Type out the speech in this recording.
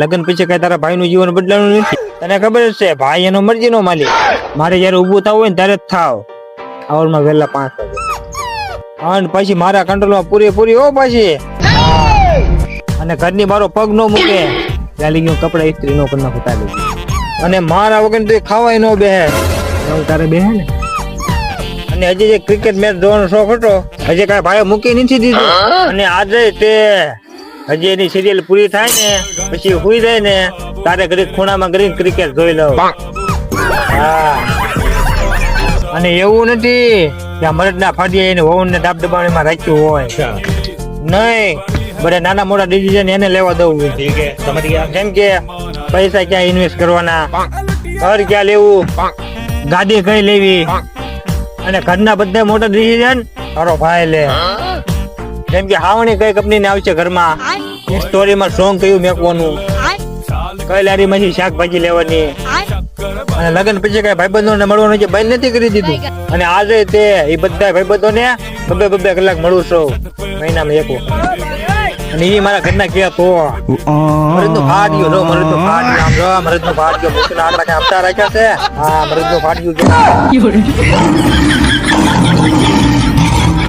લગ્ન પછી કઈ તારા ભાઈ નું જીવન બદલાનું નથી. તને ખબર જ છે ભાઈ એનો મરજી નો માલિક. મારે જયારે ઉભું થવું હોય ને ત્યારે જ થાવ. આવરમાં વહેલા 5 વાગે. અને પછી મારા કંટ્રોલમાં પૂરેપૂરી હો પછી. અને ઘરની મારો પગ નો મૂકે ચાલી ગયું કપડા ઇસ્ત્રી નો કરી નાખું તાલી. અને મારા વગર તો ખાવાય નો બેહે. હું તારે બેહે ને. અને હજી જે ક્રિકેટ મેચ જોવાનો શોખ હતો હજી કઈ ભાઈ મૂકી નથી દીધું. અને આજે તે હજી એની સિરિયલ પૂરી થાય ને પછી હુઈ જાય ને તારે ઘડી ખૂણામાં ઘડી ક્રિકેટ જોઈ લઉં. હા અને એવું નથી કે મરદ ના ફાડીએ એને વહુ ને ડાબડબાણીમાં રાખ્યું હોય. નહીં બધા નાના મોટા ડિસિઝન એને લેવા દઉં. જેમ કે પૈસા ક્યાં ઇન્વેસ્ટ કરવાના, ઘર ક્યાં લેવું, ગાડી કઈ લેવી, અને ઘરના બધા મોટા ડિસિઝન તારો ભાઈ લે. જેમ કે હાવણી કઈ કંપની ને આવશે ઘરમાં, સ્ટોરીમાં સોંગ કયું મેકવાનું, કઈ લારીમાંથી શાકભાજી લેવાની. અને લગ્ન પછી કઈ ભાઈબંધો ને મળવાનું જે બંધ નથી કરી દીધું. અને આજે તે એ બધા ભાઈબંધો ને બબે કલાક મળું છું મહિનામાં એક વખત. અને એ મારા ઘરના કે તો મરદ નું ફાડ્યું નો, મરદ નું ફાડ્યું આમ જો, મરદ નું ફાડ્યું મુશ્કેલ આટલા કઈ હપ્તા રાખ્યા છે. હા મરદ નું ફાડ્યું.